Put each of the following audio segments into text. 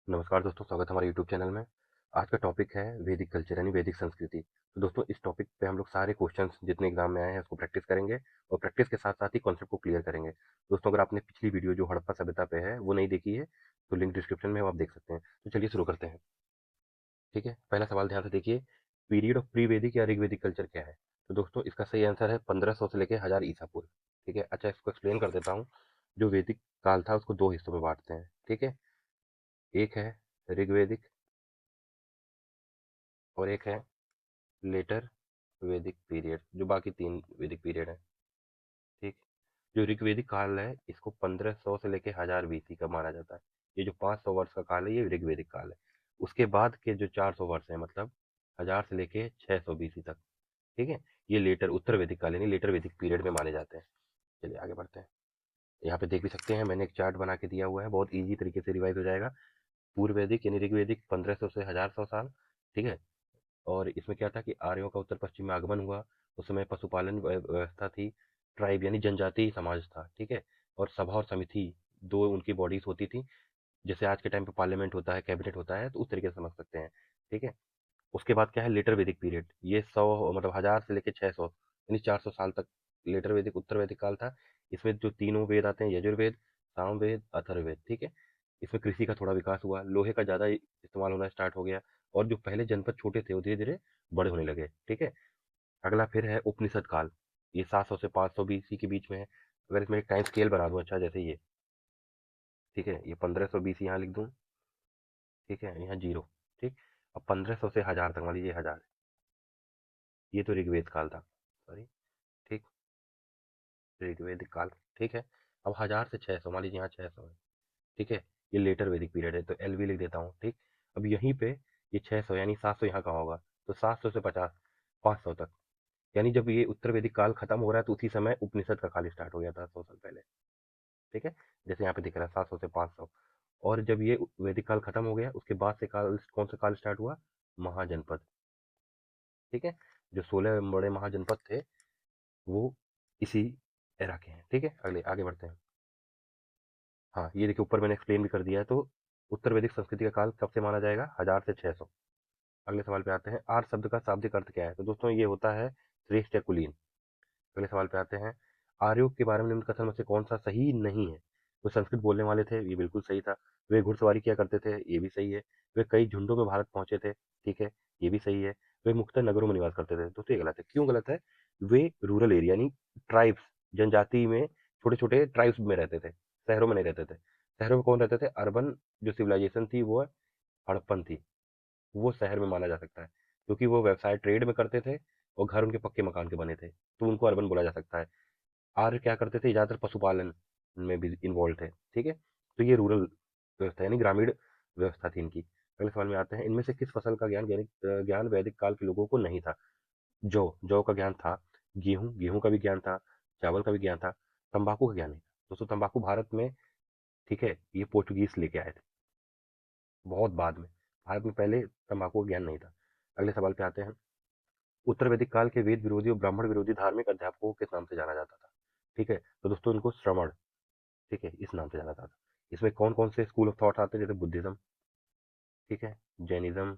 नमस्कार दोस्तों, स्वागत है हमारे यूट्यूब चैनल में। आज का टॉपिक है वैदिक कल्चर यानी वैदिक संस्कृति। तो दोस्तों, इस टॉपिक पे हम लोग सारे क्वेश्चंस जितने एग्जाम में आए हैं उसको प्रैक्टिस करेंगे और प्रैक्टिस के साथ साथ ही कॉन्सेप्ट को क्लियर करेंगे। दोस्तों, अगर आपने पिछली वीडियो जो हड़प्पा सभ्यता पे है वो नहीं देखी है तो लिंक डिस्क्रिप्शन में है, वो आप देख सकते हैं। तो चलिए शुरू करते हैं। ठीक है, पहला सवाल ध्यान से देखिए। पीरियड ऑफ प्री वैदिक या ऋग्वैदिक कल्चर क्या है? तो दोस्तों, इसका सही आंसर है 1500 से लेकर 1000 ईसा पूर्व। ठीक है, अच्छा इसको एक्सप्लेन कर देता हूँ। जो वैदिक काल था उसको दो हिस्सों में बांटते हैं। ठीक है, एक है ऋग्वैदिक और एक है लेटर वैदिक पीरियड, जो बाकी तीन वैदिक पीरियड है। ठीक। जो ऋग्वैदिक काल है इसको 1500 से लेके 1000 बीसी का माना जाता है। ये जो 500 वर्ष का काल है ये ऋग्वैदिक काल है। उसके बाद के जो 400 वर्ष है, मतलब 1000 से लेके 600 बीसी तक, ठीक है, ये लेटर उत्तर वैदिक काल यानी लेटर वैदिक पीरियड में माने जाते हैं। चलिए आगे बढ़ते हैं। यहाँ पे देख भी सकते हैं, मैंने एक चार्ट बना के दिया हुआ है, बहुत ईजी तरीके से रिवाइज हो जाएगा। पूर्व वैदिक यानी ऋग्वैदिक 1500 से 1000 साल। ठीक है, और इसमें क्या था कि आर्यों का उत्तर पश्चिम में आगमन हुआ। उस समय पशुपालन व्यवस्था थी। ट्राइब यानी जनजातीय समाज था। ठीक है, और सभा और समिति दो उनकी बॉडीज होती थी। जैसे आज के टाइम पे पार्लियामेंट होता है, कैबिनेट होता है, तो उस तरीके से समझ सकते हैं। ठीक है, उसके बाद क्या है लेटर वैदिक पीरियड। ये 100 मतलब 1000 से लेकर 600 यानी 400 साल तक लेटर वैदिक उत्तर वैदिक काल था। इसमें जो तीनों वेद आते हैं, यजुर्वेद, सामवेद, अथर्ववेद। ठीक है, इसमें कृषि का थोड़ा विकास हुआ, लोहे का ज़्यादा इस्तेमाल होना स्टार्ट हो गया, और जो पहले जनपद छोटे थे वो धीरे धीरे बड़े होने लगे। ठीक है, अगला फिर है उपनिषद काल। ये 700 से 500 बीसी के बीच में है। अगर इसमें एक टाइम स्केल बना दूं, अच्छा जैसे ये, ठीक है, ये 1500 बीसी यहाँ लिख दूं। ठीक है, यहाँ जीरो। ठीक, अब 1500 से 1000 तक, मान लीजिए 1000, ये तो ऋग्वेद काल था, सॉरी। ठीक, ऋग्वेदिक काल। ठीक है, अब 1000 से 600, मान लीजिए यहाँ 600 है। ठीक है, ये लेटर वैदिक पीरियड है तो एल भी लिख देता हूँ। ठीक, अब यहीं पे ये 600 यानी 700 यहाँ का होगा, तो 700 से 50, 500 तक, यानी जब ये उत्तर वैदिक काल खत्म हो रहा है तो उसी समय उपनिषद का काल स्टार्ट हो गया था 100 साल पहले। ठीक है, जैसे यहाँ पे दिख रहा है 700 से 500। और जब ये वैदिक काल खत्म हो गया उसके बाद से काल कौन सा काल स्टार्ट हुआ? महाजनपद। ठीक है, जो 16 बड़े महाजनपद थे वो इसी एरा के हैं। ठीक है, अगले आगे बढ़ते हैं। हाँ, ये देखिए ऊपर मैंने एक्सप्लेन भी कर दिया है। तो उत्तर वैदिक संस्कृति का काल कब से माना जाएगा? 1000 से 600। अगले सवाल पे आते हैं, आर्य शब्द का शाब्दिक अर्थ क्या है? तो दोस्तों ये होता है श्रेष्ठ या कुलीन। अगले सवाल पे आते हैं, आर्यों के बारे में निम्न कथन में से कौन सा सही नहीं है? वो संस्कृत बोलने वाले थे, ये बिल्कुल सही था। वे घुड़सवारी किया करते थे, ये भी सही है। वे कई झुंडों में भारत पहुंचे थे, ठीक है, ये भी सही है। वे मुख्यतः नगरों में निवास करते थे। दोस्तों ये गलत है। क्यों गलत है? वे रूरल एरिया यानी ट्राइब्स, जनजाति में छोटे छोटे ट्राइब्स में रहते थे, शहरों में नहीं रहते थे। शहरों में कौन रहते थे? अर्बन जो सिविलाइजेशन थी वो हड़प्पन थी, वो शहर में माना जा सकता है, क्योंकि वो व्यवसाय ट्रेड में करते थे और घर उनके पक्के मकान के बने थे, तो उनको अर्बन बोला जा सकता है। आर्य क्या करते थे? ज़्यादातर पशुपालन में भी इन्वॉल्व थे। ठीक है, तो ये रूरल व्यवस्था यानी ग्रामीण व्यवस्था थी इनकी। अगले सवाल में आते हैं, इनमें से किस फसल का ज्ञान वैदिक काल के लोगों को नहीं था? जौ, जौ का ज्ञान था। गेहूं, गेहूं का भी ज्ञान था। चावल का भी ज्ञान था। तंबाकू का ज्ञान नहीं था। दोस्तों तंबाकू भारत में, ठीक है, ये पोर्टुगीज लेके आए थे बहुत बाद में। भारत में पहले तंबाकू का ज्ञान नहीं था। अगले सवाल पे आते हैं, उत्तर वैदिक काल के वेद विरोधी और ब्राह्मण विरोधी धार्मिक अध्यापकों को किस नाम से जाना जाता था? ठीक है, तो दोस्तों इनको श्रमण, ठीक है, इस नाम से जाना जाता था। इसमें कौन कौन से स्कूल ऑफ थॉट आते हैं? जैसे बुद्धिज्म, ठीक है, जैनिज्म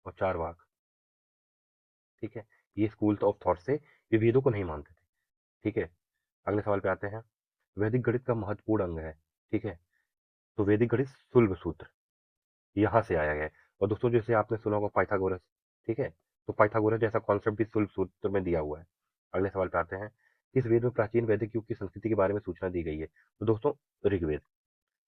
और चारवाक। ठीक है, ये स्कूल ऑफ थॉट से ये वेदों को नहीं मानते थे। ठीक है, अगले सवाल पे आते हैं, वैदिक गणित का महत्वपूर्ण अंग है। ठीक है, तो वैदिक गणित शुल्ब सूत्र यहाँ से आया है। और दोस्तों जैसे आपने सुना होगा पाइथागोरस, ठीक है, तो पाइथागोरस जैसा कॉन्सेप्ट भी शुल्ब सूत्र में दिया हुआ है। अगले सवाल पे आते हैं, किस वेद में प्राचीन वैदिक युग की संस्कृति के बारे में सूचना दी गई है? तो दोस्तों ऋग्वेद।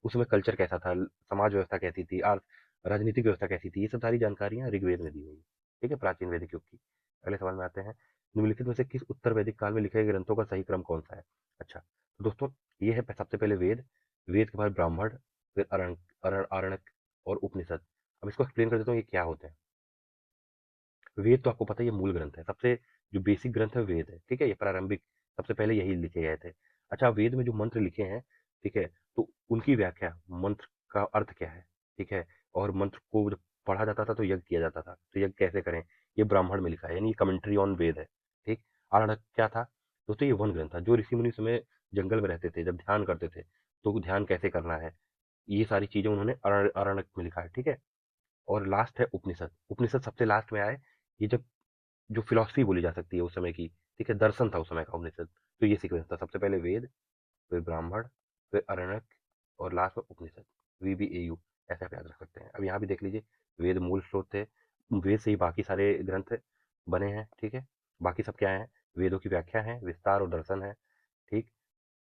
उसमें कल्चर कैसा था, समाज व्यवस्था कैसी थी, राजनीतिक व्यवस्था कैसी थी, ये सब सारी जानकारियां ऋग्वेद में दी हुई है। ठीक है, प्राचीन वैदिक युग की। अगले सवाल में आते हैं, निम्नलिखित में से किस उत्तर वैदिक काल में लिखे गए ग्रंथों का सही क्रम कौन सा है? अच्छा, तो दोस्तों ये है सबसे पहले वेद, वेद के बाद ब्राह्मण, फिर आरण्यक और उपनिषद। अब इसको एक्सप्लेन कर देता हूँ ये क्या होते हैं। वेद तो आपको पता है ये मूल ग्रंथ है, सबसे जो बेसिक ग्रंथ है वेद है। ठीक है, ये प्रारंभिक, सबसे पहले यही लिखे गए थे। अच्छा, वेद में जो मंत्र लिखे हैं, ठीक है, तो उनकी व्याख्या, मंत्र का अर्थ क्या है, ठीक है, और मंत्र को जब पढ़ा जाता था तो यज्ञ किया जाता था, तो यज्ञ कैसे करें, ये ब्राह्मण में लिखा है, यानी कमेंट्री ऑन वेद है। ठीक, आरण्यक क्या था? दोस्तों ये वन ग्रंथ था, जो ऋषि मुनि समय जंगल में रहते थे, जब ध्यान करते थे तो ध्यान कैसे करना है, ये सारी चीजें उन्होंने अरण्यक में लिखा है, ठीक है। और लास्ट है उपनिषद। उपनिषद सबसे लास्ट में आए। ये जब जो फिलॉसफी बोली जा सकती है उस समय की, ठीक है, दर्शन था उस समय का उपनिषद। तो ये सीक्वेंस था, सबसे पहले वेद, फिर ब्राह्मण, फिर अरण्यक, और लास्ट में उपनिषद। VBAU, ऐसे आप याद रख सकते हैं। अब यहाँ भी देख लीजिए, वेद मूल स्रोत थे, वेद से ही बाकी सारे ग्रंथ बने हैं, ठीक है। बाकी सब क्या है, वेदों की व्याख्या है, विस्तार और दर्शन है, ठीक।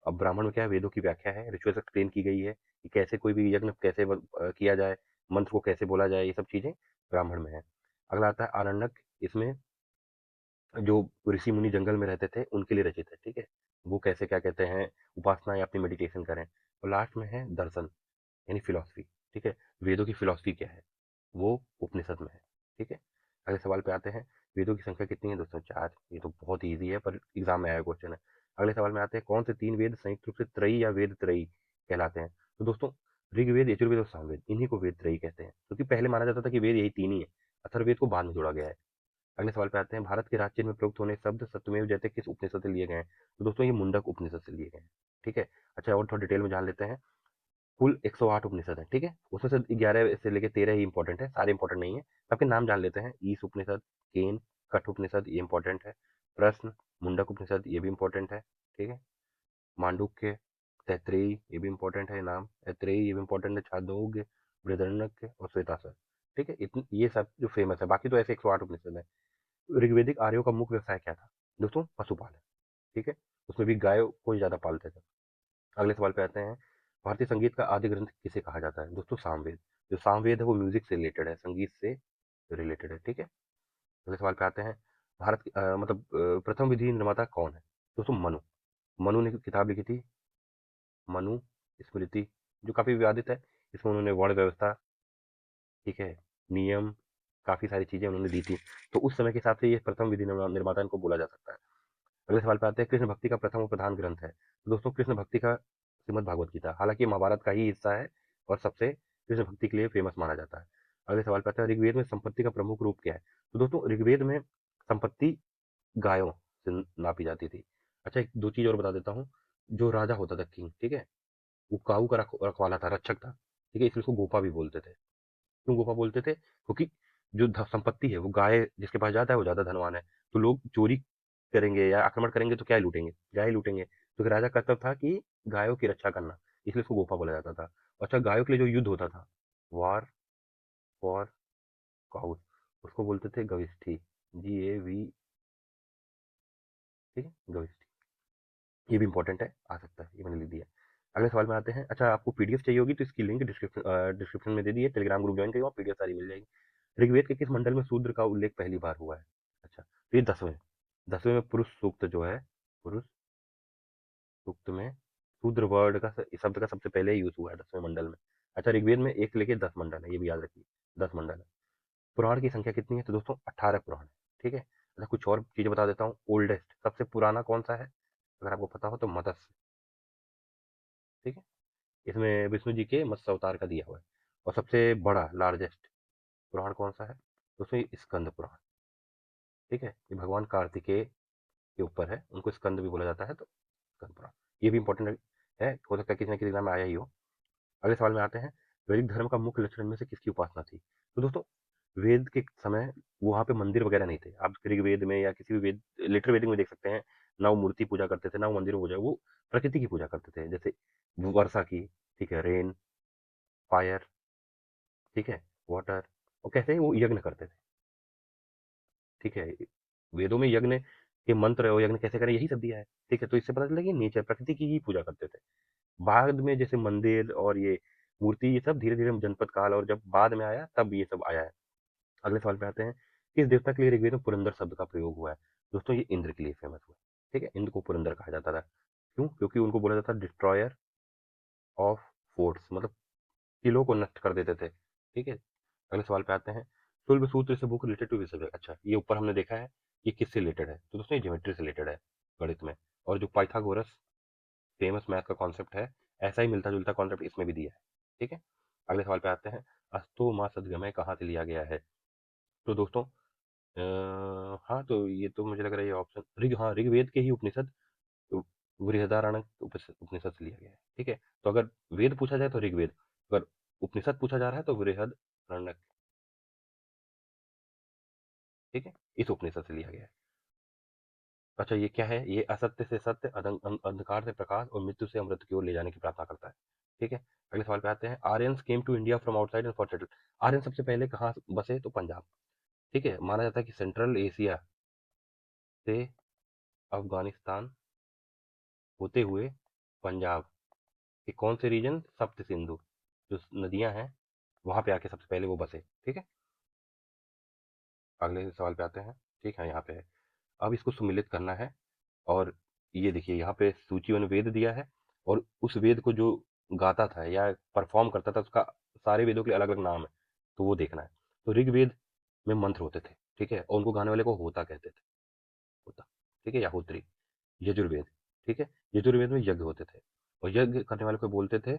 अब ब्राह्मण में क्या है, वेदों की व्याख्या है, रिचुअल्स एक्सप्लेन की गई है कि कैसे कोई भी यज्ञ कैसे किया जाए, मंत्र को कैसे बोला जाए, ये सब चीजें ब्राह्मण में है। अगला आता है आरण्यक। इसमें जो ऋषि मुनि जंगल में रहते थे उनके लिए रचित है, ठीक है। वो कैसे क्या कहते हैं, उपासना या अपनी मेडिटेशन करें। और लास्ट में है दर्शन, यानी फिलॉसफी, ठीक है। वेदों की फिलॉसफी क्या है, वो उपनिषद में है, ठीक है। अगले सवाल पे आते हैं। वेदों की संख्या कितनी है दोस्तों? 4। ये तो बहुत ईजी है, पर एग्जाम में आया क्वेश्चन है। अगले सवाल में आते हैं, कौन से 3 वेद संयुक्त रूप से त्रयी या वेद त्रयी कहलाते हैं? तो दोस्तों, ऋग्वेद, यजुर्वेद और सामवेद, इन्हीं को वेद त्रयी कहते हैं, क्योंकि पहले माना जाता था कि वेद यही 3 ही है। अथर्ववेद को बाद में जोड़ा गया है। अगले सवाल पे आते हैं, भारत के राज्य में प्रयुक्त होने शब्द सत्यमेव जयते किस उपनिषद से लिए गए हैं? तो दोस्तों, ये मुंडक उपनिषद से लिए गए हैं, ठीक है। अच्छा, और थोड़ा डिटेल में जान लेते हैं। कुल 108 उपनिषद है, ठीक है। उसमें से 11 से लेकर 13 ही इंपॉर्टेंट है, सारे इंपॉर्टेंट नहीं है। सबके नाम जान लेते हैं। ईश उपनिषद, केन, कठ उपनिषद, ये इंपॉर्टेंट है। प्रश्न, मुंडक उपनिषद, ये भी इंपॉर्टेंट है, ठीक है। मांडुक्य, तैत्रेयी, ये भी इंपॉर्टेंट है नाम। ऐत्रेयी, ये भी इंपॉर्टेंट है। छांदोग्य, बृहदारण्यक और श्वेताश्वर, ठीक है। ये सब जो फेमस है, बाकी तो ऐसे 108 उपनिषद है। ऋग्वेदिक आर्यों का मुख्य व्यवसाय क्या था? दोस्तों, पशुपालन, ठीक है। उसमें भी गाय को ज्यादा पालते थे। अगले सवाल पे आते हैं। भारतीय संगीत का आदि ग्रंथ किसे कहा जाता है? दोस्तों, सामवेद। जो सामवेद है वो म्यूजिक से रिलेटेड है, संगीत से रिलेटेड है, ठीक है। अगले सवाल पे आते हैं। भारत की प्रथम विधि निर्माता कौन है? दोस्तों, मनु। मनु ने किताब लिखी थी, मनु स्मृति, जो काफी विवादित है। इसमें उन्होंने वर्ण व्यवस्था, ठीक है, नियम, काफी सारी चीजें उन्होंने दी थी। तो उस समय के हिसाब से ये प्रथम विधि निर्माता इनको बोला जा सकता है। अगले सवाल पे आते हैं। कृष्ण भक्ति का प्रथम और प्रधान ग्रंथ है? तो दोस्तों, कृष्ण भक्ति का श्रीमद् भागवत गीता, हालांकि ये महाभारत का ही हिस्सा है, और सबसे कृष्ण भक्ति के लिए फेमस माना जाता है। अगले सवाल पे आता है। ऋग्वेद में संपत्ति का प्रमुख रूप क्या है? तो दोस्तों, ऋग्वेद में संपत्ति गायों से नापी जाती थी। अच्छा, एक दो चीज और बता देता हूँ। जो राजा होता था, किंग, ठीक है, वो काऊ का रखवाला था, रक्षक था, ठीक है, इसलिए उसको गोपा भी बोलते थे। क्यों गोपा बोलते थे? क्योंकि जो संपत्ति है, वो गाय जिसके पास जाता है वो ज्यादा धनवान है। तो लोग चोरी करेंगे या आक्रमण करेंगे तो क्या ही लूटेंगे? गाय ही लूटेंगे। तो राजा का कर्तव्य था कि गायों की रक्षा करना, इसलिए उसको गोपा बोला जाता था। अच्छा, गायों के लिए जो युद्ध होता था, वार फॉर काउस, उसको बोलते थे गविष्ठी, GAV, ठीक है, गविष्ठी। ये भी इंपॉर्टेंट है, आ सकता है, ये मैंने लिख दिया। अगले सवाल में आते हैं। अच्छा, आपको पीडीएफ चाहिए होगी तो इसकी लिंक डिस्क्रिप्शन में दे दी है। टेलीग्राम ग्रुप ज्वाइन करिए, वहाँ पीडीएफ सारी मिल जाएगी। ऋग्वेद के किस मंडल में शूद्र का उल्लेख पहली बार हुआ है? अच्छा, तो ये 10वें, 10वें में पुरुष सूक्त जो है, पुरुष सूक्त में शूद्र वर्ड का शब्द का सबसे पहले यूज हुआ है 10वें मंडल में। अच्छा, ऋग्वेद में 1 से लेके 10 मंडल है, ये भी याद रखिए, 10 मंडल है। पुराण की संख्या कितनी है? तो दोस्तों, 18 पुराण है, ठीक है। अच्छा, कुछ और चीजें बता देता हूँ। ओल्डेस्ट, सबसे पुराना कौन सा है? अगर आपको पता हो तो मत्स्य, ठीक है, इसमें विष्णु जी के मत्स्य अवतार का दिया हुआ है। और सबसे बड़ा, लार्जेस्ट पुराण कौन सा है? दोस्तों, ये स्कंद पुराण, ठीक है। ये भगवान कार्तिकेय के ऊपर है, उनको स्कंद भी बोला जाता है, तो स्कंद पुराण, ये भी इंपॉर्टेंट है, हो सकता है किसी न किसी एग्जाम में आया ही हो। अगले सवाल में आते हैं। वैदिक धर्म का मुख्य लक्षण में से किसकी उपासना थी? तो दोस्तों, वेद के समय वहां पे मंदिर वगैरह नहीं थे। आप ऋग्वेद में या किसी भी वेद, लिटर वेदिक में देख सकते हैं, ना वो मूर्ति पूजा करते थे, ना वो मंदिर में पूजा, वो प्रकृति की पूजा करते थे, जैसे वर्षा की, ठीक है, रेन, फायर, ठीक है, वाटर। और कैसे वो यज्ञ करते थे, ठीक है। वेदों में यज्ञ के मंत्र और यज्ञ कैसे करें, यही सब दिया है, ठीक है। तो इससे पता चला कि नेचर, प्रकृति की ही पूजा करते थे। बाद में जैसे मंदिर और ये मूर्ति, ये सब धीरे धीरे जनपद काल, और जब बाद में आया तब ये सब आया है। अगले सवाल पे आते हैं। किस देवता के लिए ऋग्वेद में पुरंदर शब्द का प्रयोग हुआ है? दोस्तों, ये इंद्र के लिए फेमस हुआ है, ठीक है। इंद्र को पुरंदर कहा जाता था। क्यों? क्योंकि उनको बोला जाता था डिस्ट्रॉयर ऑफ फोर्ट्स, मतलब किलों को नष्ट कर देते थे, ठीक है। अगले सवाल पे आते हैं। शुल्ब सूत्र से book related to which subject? अच्छा, ये ऊपर हमने देखा है, ये किससे रिलेटेड है? तो दोस्तों, ये ज्योमेट्री से रिलेटेड है, गणित में। और जो पाइथागोरस फेमस मैथ का कॉन्सेप्ट है, ऐसा ही मिलता जुलता कॉन्सेप्ट इसमें भी दिया है, ठीक है। अगले सवाल पे आते हैं। अस्तो माँ सदगमय कहाँ से लिया गया है? तो दोस्तों, हाँ, तो ये तो मुझे लग रहा है ये ऑप्शन हाँ, ऋग्वेद के ही उपनिषद, बृहदारण्यक उपनिषद से लिया गया है, ठीक है। तो अगर वेद पूछा जाए तो ऋग्वेद, अगर उपनिषद पूछा जा रहा है तो बृहद रण्यक, ठीक है, इस उपनिषद से लिया गया है। अच्छा ये क्या है, ये असत्य से सत्य, अंधकार से प्रकाश और मृत्यु से अमृत की ओर ले जाने की प्रार्थना करता है। ठीक है, अगले सवाल पे आते हैं। Aryans came to India from outside and for settle. Aryan सबसे पहले कहाँ बसे, तो पंजाब। ठीक है, माना जाता है कि सेंट्रल एशिया से अफगानिस्तान होते हुए पंजाब के कौन से रीजन, सप्त सिंधु जो नदियां हैं वहां पे आके सबसे पहले वो बसे। ठीक है, अगले सवाल पे आते हैं। ठीक है, यहाँ पे है, अब इसको सुमिलित करना है। और ये देखिए यहाँ पे सूची वन वेद दिया है, और उस वेद को जो गाता था या परफॉर्म करता था उसका सारे वेदों के अलग अलग नाम है, तो वो देखना है। तो ऋग्वेद में मंत्र होते थे, ठीक है, और उनको गाने वाले को होता कहते थे, होता, ठीक है, या होत्री। यजुर्वेद, ठीक है, यजुर्वेद में यज्ञ होते थे, और यज्ञ करने वाले को बोलते थे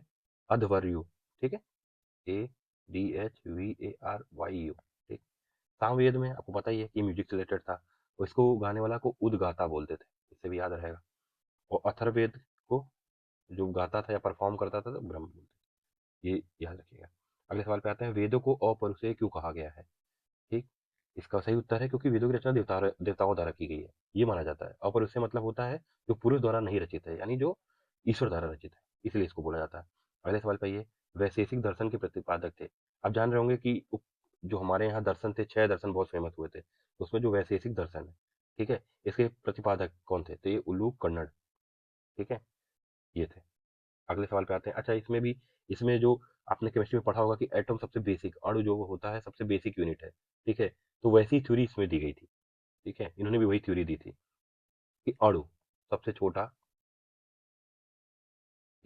अध्वर्यु। ठीक है, ADHVARYU। ठीक, सामवेद में आपको पता ही है कि म्यूजिक से रिलेटेड था, और इसको गाने वाला को उदगाता बोलते थे, इससे भी याद रहेगा। और अथर्ववेद को जो गाता था या परफॉर्म करता था तो ब्रह्म बोलते थे, ये याद रखिएगा। अगले सवाल पे आते हैं, वेदों को अपरुषेय क्यों कहा गया है। ठीक, इसका सही उत्तर है क्योंकि वेदों की रचना देवताओं द्वारा की गई है, ये माना जाता है। अपरुषेय मतलब होता है जो पुरुष द्वारा नहीं रचित है, यानी जो ईश्वर द्वारा रचित है, इसलिए इसको बोला जाता है। अगले सवाल पे ये वैशेषिक दर्शन के प्रतिपादक थे। आप जान रहे होंगे कि जो हमारे यहाँ दर्शन थे, 6 दर्शन बहुत फेमस हुए थे, उसमें जो वैशेषिक दर्शन है, ठीक है, इसके प्रतिपादक कौन थे, तो ये उल्लूक कन्नड़, ठीक है, ये थे। अगले सवाल पे आते हैं। अच्छा इसमें जो आपने केमिस्ट्री में पढ़ा होगा कि एटम सबसे बेसिक अणु जो होता है सबसे बेसिक यूनिट है, ठीक है, तो वैसी थ्योरी इसमें दी गई थी। ठीक है, इन्होंने भी वही थ्योरी दी थी कि अणु सबसे छोटा,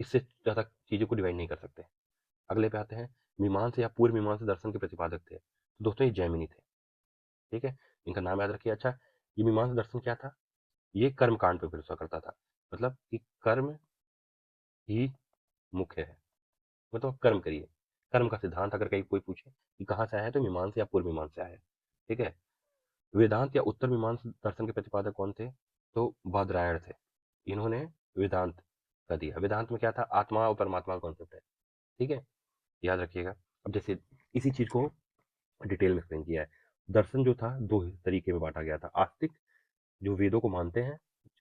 इससे ज्यादा चीजों को डिवाइड नहीं कर सकते। अगले पे आते हैं, मीमांसा या पूर्व मीमांसा दर्शन के प्रतिपादक थे, तो दोस्तों ये जैमिनी थे। ठीक है, इनका नाम याद रखिए। अच्छा, ये मीमांसा दर्शन क्या था, ये कर्म कांड पे भरोसा करता था, मतलब कि कर्म ही मुख्य है, मतलब कर्म करिए। कर्म का सिद्धांत अगर कहीं कोई पूछे कि कहाँ से आया है, तो मीमांसा या पूर्व मीमांसा से आया है। ठीक है, वेदांत या उत्तर मीमांसा दर्शन के प्रतिपादक कौन थे, तो बादरायण थे। इन्होंने वेदांत का दिया। वेदांत में क्या था, आत्मा और परमात्मा का कॉन्सेप्ट है। ठीक है, याद रखिएगा। अब जैसे इसी चीज को डिटेल में एक्सप्लेन किया है। दर्शन जो था दो तरीके में बांटा गया था, आस्तिक जो वेदों को मानते हैं,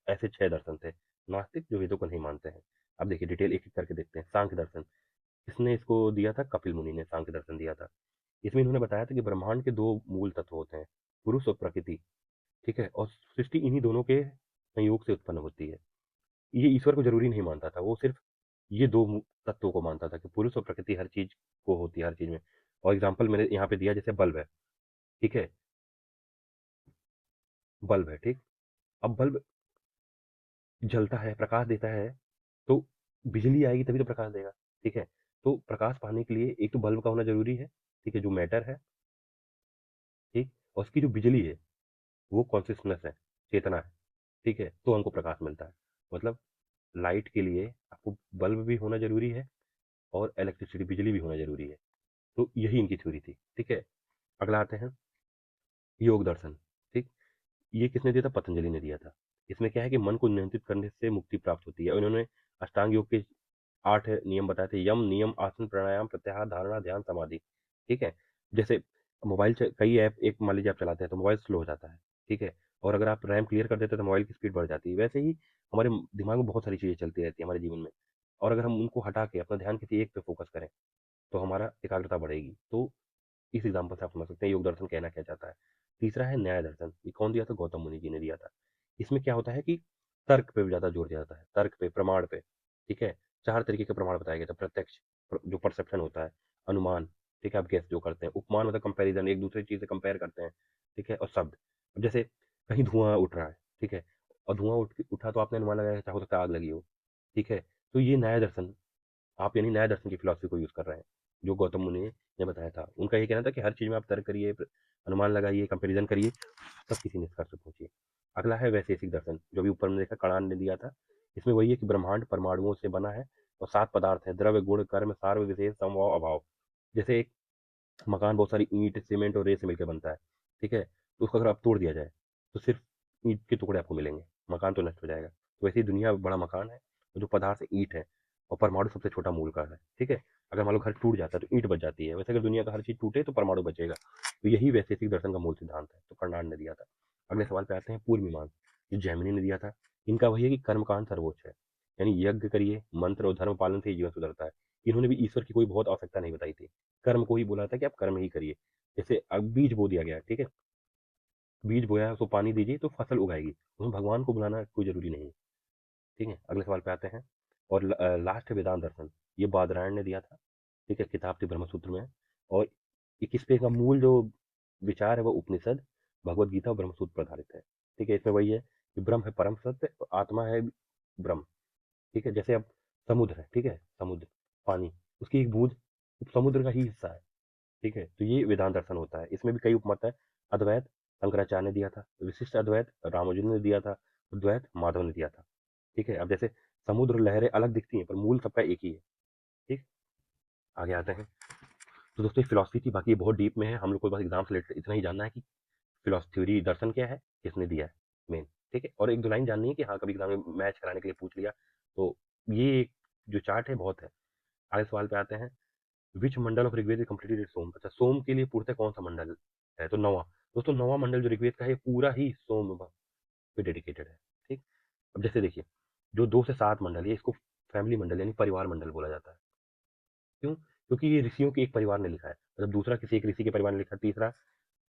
ऐसे 6 दर्शन थे। नास्तिक जो वेदों को नहीं मानते हैं। अब देखिए डिटेल एक एक करके देखते हैं। सांख्य दर्शन, इसने इसको दिया था, कपिल मुनि ने सांख्य दर्शन दिया था। इसमें इन्होंने बताया था कि ब्रह्मांड के दो मूल तत्व होते हैं, पुरुष और प्रकृति। ठीक है, और सृष्टि इन्हीं दोनों के संयोग से उत्पन्न होती है। ये ईश्वर को जरूरी नहीं मानता था, वो सिर्फ ये दो तत्वों को मानता था कि पुरुष और प्रकृति हर चीज को होती है, हर चीज में। और एग्जाम्पल मैंने यहाँ पे दिया, जैसे बल्ब है, ठीक है, बल्ब है, ठीक, अब बल्ब जलता है, प्रकाश देता है, तो बिजली आएगी तभी तो प्रकाश देगा। ठीक है, तो प्रकाश पाने के लिए एक तो बल्ब का होना जरूरी है, ठीक है, जो मैटर है, ठीक, और उसकी जो बिजली है वो कॉन्सियसनेस है, चेतना है, ठीक है, तो हमको प्रकाश मिलता है। मतलब लाइट के लिए आपको बल्ब भी होना जरूरी है, और इलेक्ट्रिसिटी बिजली भी होना जरूरी है। तो यही इनकी थ्योरी थी। ठीक है, अगला आते हैं, योग दर्शन। ठीक, ये किसने दिया था, पतंजलि ने दिया था। इसमें क्या है कि मन को नियंत्रित करने से मुक्ति प्राप्त होती है, और इन्होंने अष्टांग योग के 8 नियम बताए थे, यम नियम आसन प्राणायाम प्रत्याहार धारणा ध्यान समाधि। ठीक है, जैसे कई ऐप, एक मान लीजिए आप चलाते हैं तो मोबाइल स्लो हो जाता है, ठीक है, और अगर आप रैम क्लियर कर देते हैं तो मोबाइल की स्पीड बढ़ जाती है। वैसे ही हमारे दिमाग में बहुत सारी चीजें चलती रहती है हमारे जीवन में, और अगर हम उनको हटा के अपना ध्यान किसी एक पे फोकस करें तो हमारा एकाग्रता बढ़ेगी। तो इस एग्जाम्पल से आप समझ सकते हैं योग दर्शन कहना क्या चाहता है। तीसरा है न्याय दर्शन, ये कौन दिया था, गौतम मुनि जी ने दिया था। इसमें क्या होता है कि तर्क पे ज्यादा जोर दिया जाता है, तर्क पे, प्रमाण पे। ठीक है, 4 तरीके के प्रमाण बताए गए थे, प्रत्यक्ष, जो परसेप्शन होता है, अनुमान, ठीक है, आप गेस जो करते हैं, उपमान मतलब कंपैरिजन, एक दूसरे चीज से कंपेयर करते हैं, ठीक है, और शब्द। अब जैसे कहीं धुआं उठ रहा है, ठीक है, और धुआं उठा तो आपने अनुमान लगाया, चाहो तो आग लगी हो, ठीक है, तो ये न्याय दर्शन, आप यानी न्याय दर्शन की फिलॉसफी को यूज कर रहे हैं, जो गौतम मुनि ने बताया था। उनका ये कहना था कि हर चीज में आप तर्क करिए, अनुमान लगाइए, कंपेरिजन करिए, तब किसी निष्कर्ष पर पहुंचिए। अगला है वैशेषिक दर्शन, जो भी ऊपर में देखा कणान ने दिया था। इसमें वही है कि ब्रह्मांड परमाणुओं से बना है, और 7 पदार्थ है, द्रव्य गुण कर्म सार्व विशेष समभाव अभाव। जैसे एक मकान बहुत सारी ईंट सीमेंट और रेत से मिलकर बनता है, ठीक है, तो उसको अगर आप तोड़ दिया जाए तो सिर्फ ईंट के टुकड़े आपको मिलेंगे, मकान तो नष्ट हो जाएगा। तो वैसे ही दुनिया बड़ा मकान है, और जो पदार्थ है ईंट है, और परमाणु सबसे छोटा मूल का है। ठीक है, अगर मान लो घर टूट जाता है तो ईंट बच जाती है, वैसे अगर दुनिया का हर चीज टूटे तो परमाणु बचेगा। तो यही वैशेषिक दर्शन का मूल सिद्धांत है, तो कर्नाड ने दिया था। अगले सवाल पे आते हैं पूर्व मीमांसा, जो जैमिनी ने दिया था। इनका वही है कि कर्मकांड सर्वोच्च है, यानी यज्ञ करिए, मंत्र और धर्म पालन से ही जीवन सुधरता है। इन्होंने भी ईश्वर की कोई बहुत आवश्यकता नहीं बताई थी, कर्म को ही बोला था कि आप कर्म ही करिए। जैसे अब बीज बो दिया गया, ठीक है, बीज बोया है, उसको पानी दीजिए तो फसल उगाएगी, उसमें भगवान को बुलाना कोई जरूरी नहीं है। ठीक है, अगले सवाल पे आते हैं। और लास्ट है वेदांत दर्शन, ये बादरायण ने दिया था। ठीक है, किताब थी ब्रह्मसूत्र में। और 21 पे का मूल जो विचार है वो उपनिषद, भगवत गीता और ब्रह्मसूत्र पर आधारित है। ठीक है, इसमें वही है कि ब्रह्म है परम सत्य और आत्मा है ब्रह्म। ठीक है, जैसे अब समुद्र है, ठीक है, समुद्र पानी, उसकी एक बूंद समुद्र का ही हिस्सा है। ठीक है, तो ये वेदांत दर्शन होता है। इसमें भी कई उपमत है। अद्वैत शंकराचार्य ने दिया था, विशिष्ट अद्वैत रामानुजन ने दिया था, द्वैत माधव ने दिया था। ठीक है, अब जैसे समुद्र लहरें अलग दिखती हैं पर मूल सबका एक ही है। ठीक, आगे आते हैं। तो दोस्तों ये फिलोसफी थी, बाकी ये बहुत डीप में है, हम लोग को बस एग्जाम से रिलेटेड इतना ही जानना है कि फिलोसफी थ्योरी दर्शन क्या है, किसने दिया है, मेन। ठीक है, और एक दो लाइन जाननी है कि हाँ कभी एग्जाम में मैच कराने के लिए पूछ लिया तो ये एक जो चार्ट है बहुत है। आगे सवाल पे आते हैं। विच मंडल ऑफ ऋग्वेद इज कंप्लीटेड सोम, अच्छा सोम के लिए पूर्णतः कौन सा मंडल है, तो नौवां। दोस्तों नौवां मंडल जो ऋग्वेद का है पूरा ही सोम पे डेडिकेटेड है। ठीक, अब जैसे देखिए, जो 2 से 7 मंडल है इसको फैमिली मंडल यानी परिवार मंडल बोला जाता है। क्यों? क्योंकि ये ऋषियों के एक परिवार ने लिखा है, मतलब दूसरा किसी एक ऋषि के परिवार ने लिखा, तीसरा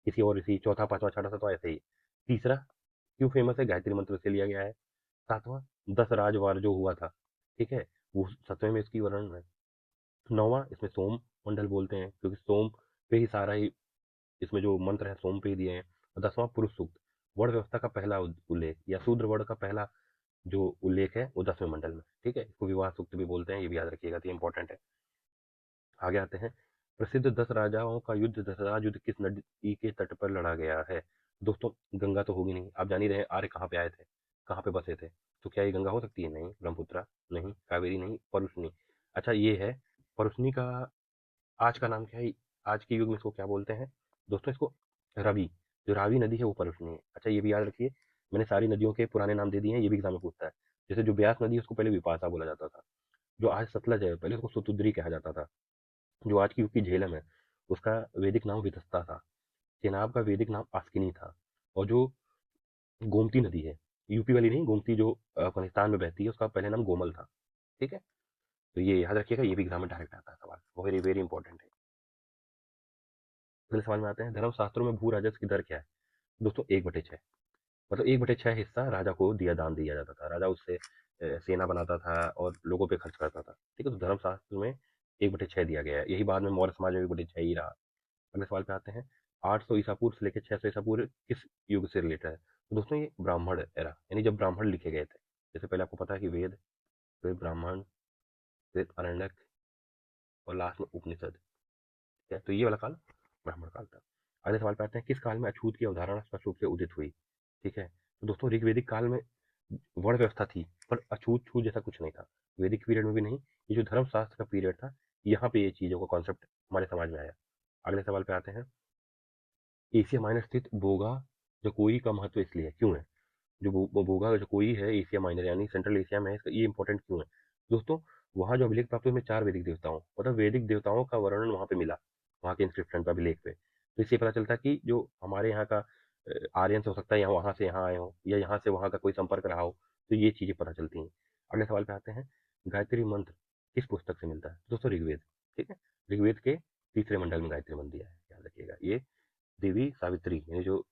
किसी और ऋषि, चौथा पांचवा छठा सातवां ऐसे ही। तीसरा क्यों फेमस है, गायत्री मंत्र से लिया गया है। सातवां 10 राजवार जो हुआ था, ठीक है, वो 7वें में इसकी वर्णन है। नौवां इसमें सोम मंडल बोलते हैं क्योंकि सोम पे ही सारा ही इसमें जो मंत्र है सोम पे ही दिए हैं। और 10वां पुरुष सूक्त, वर्ण व्यवस्था का पहला उल्लेख या शूद्र वर्ण का पहला जो उल्लेख है वो 10वें मंडल में। ठीक है, इसको विवाह सूक्त भी बोलते हैं, ये भी याद रखिएगा, तो इंपॉर्टेंट है। आगे आते हैं। प्रसिद्ध 10 राजाओं का युद्ध, 10 राज युद्ध किस नदी के तट पर लड़ा गया है। दोस्तों गंगा तो होगी नहीं, आप जान ही रहे हैं आर्य कहाँ पे आए थे, कहाँ पे बसे थे। तो क्या ये गंगा हो सकती है, नहीं। ब्रह्मपुत्रा नहीं, कावेरी नहीं, परुष्णी। अच्छा ये है परुष्णी का आज का नाम क्या है, आज के युग में इसको क्या बोलते हैं दोस्तों, इसको रवि। जो रावी नदी है वो परुष्णी है। अच्छा ये भी याद रखिए, मैंने सारी नदियों के पुराने नाम दे दिए हैं, ये भी एग्जाम में पूछता है। जैसे जो ब्यास नदी है उसको पहले विपाशा बोला जाता था, जो आज सतलज है पहले उसको सुतुद्री कहा जाता था, जो आज की यूपी झेलम है उसका वैदिक नाम वितस्ता था, चेनाब का वैदिक नाम आस्किनी था, और जो गोमती नदी है, यूपी वाली नहीं, गोमती जो अफगानिस्तान में बहती है, उसका पहले नाम गोमल था। ठीक है, तो ये याद रखिएगा, ये भी एग्जाम में डायरेक्ट आता है सवाल, वेरी वेरी इंपॉर्टेंट है। अगले सवाल में आते हैं, धर्म शास्त्रों में भू राजस्व की दर क्या है। दोस्तों 1/6, मतलब 1/6 हिस्सा राजा को दिया, दान दिया जाता था, राजा उससे सेना बनाता था और लोगों पे खर्च करता था। ठीक है, तो धर्मशास्त्र में 1/6 दिया गया है, यही बाद में मौर्य समाज में 1/6 ही रहा। अगले सवाल पे आते हैं। 800 ईसा पूर्व से लेकर 600 ईसा पूर्व किस युग से रिलेटेड है, तो दोस्तों ये ब्राह्मण एरा, यानी जब ब्राह्मण लिखे गए थे। जैसे पहले आपको पता है कि वेद, फिर ब्राह्मण, फिर अरण्यक और लास्ट में उपनिषद। ठीक है, तो ये वाला काल ब्राह्मण काल था। अगले सवाल पे आते हैं, किस काल में अछूत की अवधारणा स्पष्ट रूप से उदित हुई। ठीक है, तो दोस्तों ऋग्वेदिक काल में वर्ण व्यवस्था थी पर अछूत छूत जैसा कुछ नहीं था, वैदिक पीरियड में भी नहीं। ये जो धर्मशास्त्र का पीरियड था, यहाँ पे ये चीजों का कॉन्सेप्ट हमारे समाज में आया। अगले सवाल पे आते हैं। एशिया माइनर स्थित बोगा जकोई का महत्व इसलिए है, क्यों है, जो बोगा जकोई है एशिया माइनर यानी सेंट्रल एशिया में है, इसका ये इंपॉर्टेंट क्यों है। दोस्तों वहाँ जो अभिलेख प्राप्त हुए में 4 वैदिक देवताओं, मतलब वैदिक देवताओं का वर्णन वहाँ पे मिला, वहाँ के इंस्क्रिप्शन पे, अभिलेख पे। तो इससे पता चलता है कि जो हमारे यहाँ का आर्यन हो सकता है यहाँ वहाँ से यहाँ आए हो, या यहाँ से वहाँ का कोई संपर्क रहा हो, तो ये चीजें पता चलती हैं। अगले सवाल पे आते हैं। गायत्री मंत्र किस पुस्तक से मिलता है, दोस्तों ऋग्वेद। ठीक है, ऋग्वेद के तीसरे मंडल में गायत्री मंत्र दिया है, याद रखिएगा। ये देवी सावित्री यानी जो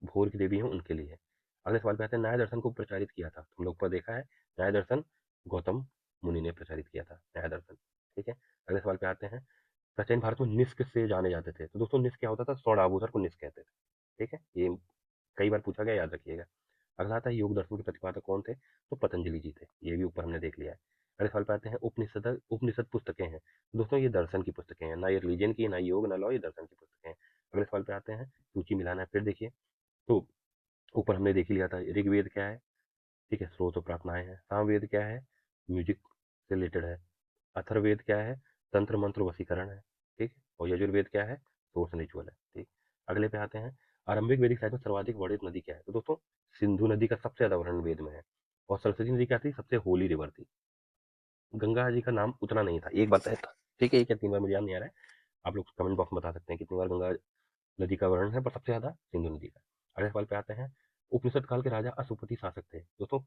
भोर की देवी हैं उनके लिए है। अगले सवाल पे आते हैं। न्याय दर्शन को प्रचारित किया था, तुम लोग पर देखा है, न्याय दर्शन गौतम मुनि ने प्रचारित किया था, न्याय दर्शन। ठीक है, अगले सवाल पे आते हैं। प्राचीन भारत में निष्क से जाने जाते थे, तो दोस्तों निष्क क्या होता था, स्वर्ण आभूषण को निष्क कहते थे। ठीक है, ये कई बार पूछा गया, याद रखिएगा। अगला आता है, योग दर्शन के प्रतिपादक कौन थे, तो पतंजलि जी थे, ये भी ऊपर हमने देख लिया है। अगले सवाल पे आते हैं। उपनिषद उपनिषद पुस्तकें हैं, दोस्तों ये दर्शन की पुस्तकें हैं, ना ये रिलीजन की, ना योग, ना लॉ, ये दर्शन की पुस्तकें हैं। अगले सवाल पे आते हैं। सूची मिलाना है, फिर देखिए। तो ऊपर हमने देख ही लिया था, ऋग्वेद क्या है, ठीक है, स्रोत और प्रार्थनाएं हैं। सामवेद क्या है, म्यूजिक से रिलेटेड है। अथर्ववेद क्या है, तंत्र मंत्र वशीकरण है। ठीक है, और यजुर्वेद क्या है, सोर्स रिचुअल है। ठीक, अगले पे आते हैं। आरंभिक वैदिक साहित्य में सर्वाधिक वर्णित नदी क्या है, तो दोस्तों सिंधु नदी का सबसे ज्यादा वर्णन वेद में है। और सरस्वती नदी क्या थी, सबसे होली रिवर थी। गंगा जी का नाम उतना नहीं था, एक बात है था, ठीक है, ये क्या 3 बार मुझे याद नहीं आ रहा है, आप लोग कमेंट बॉक्स में बता सकते हैं कितनी बार गंगा नदी का वर्णन है, पर सबसे ज्यादा सिंधु नदी का। अगले सवाल पे आते हैं, उपनिषद काल के राजा अशुपति शासक थे दोस्तों,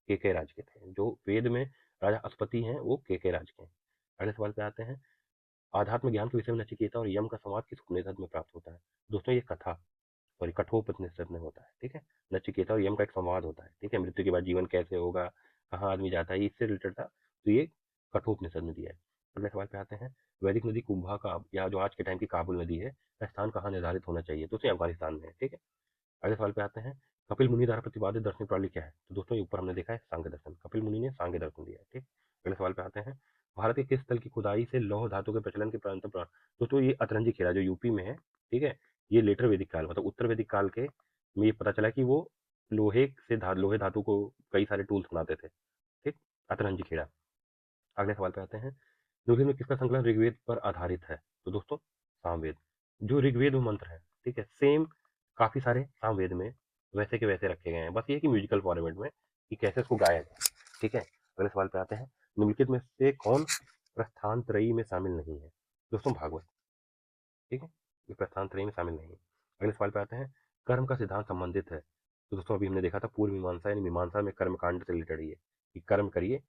के राज के थे। जो वेद में राजा अशुपति हैं वो के राज के हैं। अगले सवाल पे आते हैं, आध्यात्म ज्ञान के विषय में नचिकेता और यम का संवाद किस उपनिषद में प्राप्त होता है? दोस्तों ये कथा, सॉरी, कठोपनिषद में होता है। ठीक है, नचिकेता और यम का एक संवाद होता है। ठीक है, मृत्यु के बाद जीवन कैसे होगा, कहाँ आदमी जाता है, इससे रिलेटेड था, तो ये कठोपनिषद में दिया है। अगले सवाल पे आते हैं, वैदिक नदी कुंभा का, या जो आज के टाइम की काबुल नदी है, का स्थान कहाँ निर्धारित होना चाहिए? तो उसे अफगानिस्तान में है। ठीक है, अगले सवाल पे आते हैं, कपिल मुनि द्वारा प्रतिपादित दर्शन प्रणाली क्या है? तो दोस्तों ये ऊपर हमने देखा है सांख्य दर्शन, कपिल मुनि ने सांख्य दर्शन दिया है। ठीक, अगले सवाल पे आते हैं, भारत के किस स्थल की खुदाई से लौह धातु के प्रचलन के दोस्तों ये अतरंजी खेड़ा जो यूपी में है। ठीक है, ये लेटर वैदिक काल, मतलब उत्तर वैदिक काल के में ये पता चला कि वो लोहे धातु को कई सारे टूल्स बनाते थे। ठीक, अतरंजी खेड़ा। अगले सवाल पे आते हैं, ऋग्वेद में किसका संकलन ऋग्वेद पर आधारित है? तो दोस्तों सामवेद। जो ऋग्वेद मंत्र है, ठीक है, सेम काफी सारे सामवेद में वैसे के वैसे रखे गए हैं, बस ये कि म्यूजिकल फॉर्मेट में कि कैसे इसको गाया जाए। ठीक है, अगले सवाल पे आते हैं, निम्नलिखित में से कौन प्रस्थान त्रयी में शामिल नहीं है? दोस्तों भागवत। ठीक है, ये प्रस्थान त्रयी में शामिल नहीं है। अगले सवाल पे आते हैं, कर्म का सिद्धांत संबंधित है? तो दोस्तों अभी हमने देखा था पूर्व मीमांसा, यानी मीमांसा में कर्म कांड से रिलेटेड ही है कि कर्म करिए,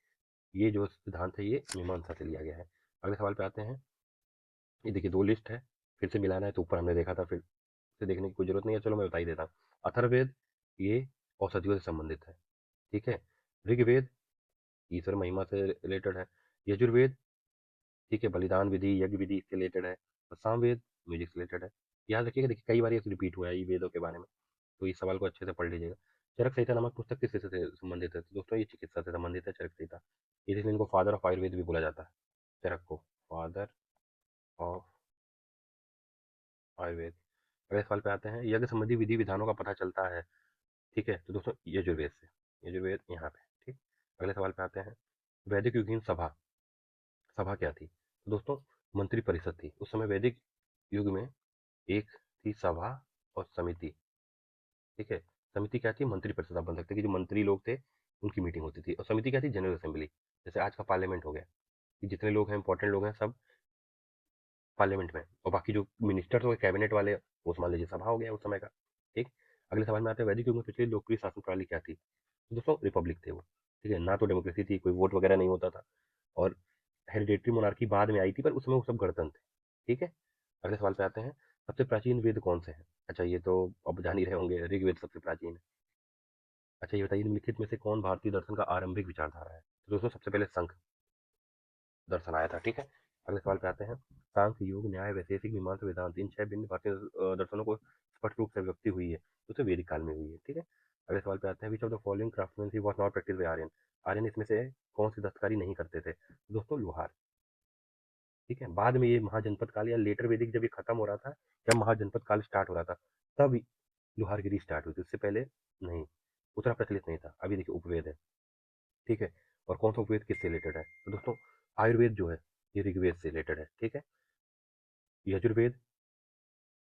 ये जो सिद्धांत है ये मीमांसा से लिया गया है। अगले सवाल पे आते हैं, ये देखिए दो लिस्ट है, फिर से मिलाना है तो ऊपर हमने देखा था, फिर से देखने की कोई जरूरत नहीं है, चलो मैं बता ही देता हूँ। अथर्ववेद ये औषधियों से संबंधित है। ठीक है, ऋग्वेद ईश्वर महिमा से रिलेटेड है। यजुर्वेद, ठीक है, बलिदान विधि यज्ञ विधि से रिलेटेड है। और सामवेद म्यूजिक से रिलेटेड है। याद रखिएगा, देखिए कई बार ये रिपीट हुआ है ये वेदों के बारे में, तो इस सवाल को अच्छे से पढ़ लीजिएगा। चरक संहिता नामक पुस्तक किस से संबंधित है? तो दोस्तों ये चिकित्सा से संबंधित है चरक संहिता, इसलिए इनको फादर ऑफ आयुर्वेद भी बोला जाता है, चरक को फादर ऑफ आयुर्वेद। अगले सवाल पे आते हैं, यज्ञ संबंधी विधि विधानों का पता चलता है, ठीक है, तो दोस्तों यजुर्वेद से, यजुर्वेद यहाँ पे। ठीक, अगले सवाल पे आते हैं, वैदिक युगीन सभा, सभा क्या थी? तो दोस्तों मंत्री परिषद थी उस समय वैदिक युग में। एक थी सभा और समिति। ठीक है, समिति क्या थी? मंत्री परिषद आप बन सकते हैं कि जो मंत्री लोग थे उनकी मीटिंग होती थी। और समिति क्या थी? जनरल असेंबली, जैसे आज का पार्लियामेंट हो गया, कि जितने लोग हैं इंपॉर्टेंट लोग हैं सब पार्लियामेंट में, और बाकी जो मिनिस्टर हो कैबिनेट वाले वो मान लीजिए सभा हो गया उस समय का। ठीक, अगले सवाल में आते हैं, वैदिक युग में प्रचलित लोकप्रिय शासन प्रणाली क्या थी? तो दोस्तों रिपब्लिक थे वो। ठीक है, ना तो डेमोक्रेसी थी, कोई वोट वगैरह नहीं होता था, और हेरिडेटरी मोनार्की बाद में आई थी, पर उसमें वो सब गणतंत्र थे। ठीक है, अगले सवाल पे आते हैं, सबसे प्राचीन वेद कौन से हैं? अच्छा ये तो अब जान ही रहे होंगे, ऋग्वेद सबसे प्राचीन है। अच्छा ये बताइए, निम्नलिखित में से कौन भारतीय दर्शन का आरंभिक विचारधारा है? तो दोस्तों सबसे पहले संघ दर्शन आया था। ठीक है, अगले सवाल पे आते हैं, सांख्य योग न्याय वैशेषिक मीमांसा वेदांत, इन 6 भिन्न भारतीय दर्शनों को स्पष्ट रूप से व्यक्ति हुई है, तो उसे वैदिक काल में हुई है। ठीक है, अगले सवाल पे आते हैं, which of the following craftsmanship was not practice by Aryan? Aryan इसमें से कौन सी दस्तकारी नहीं करते थे? दोस्तों लोहार। ठीक है, बाद में ये महाजनपद काल या लेटर वैदिक जब ये खत्म हो रहा था, जब महाजनपद काल स्टार्ट हो रहा था, तब लोहारगिरी स्टार्ट हुई थी, उससे पहले नहीं, उतना प्रचलित नहीं था। अभी देखिए उपवेद है। ठीक है, और कौन सा उपवेद किससे रिलेटेड है? तो दोस्तों आयुर्वेद जो है ये ऋग्वेद से रिलेटेड है। ठीक है, यजुर्वेद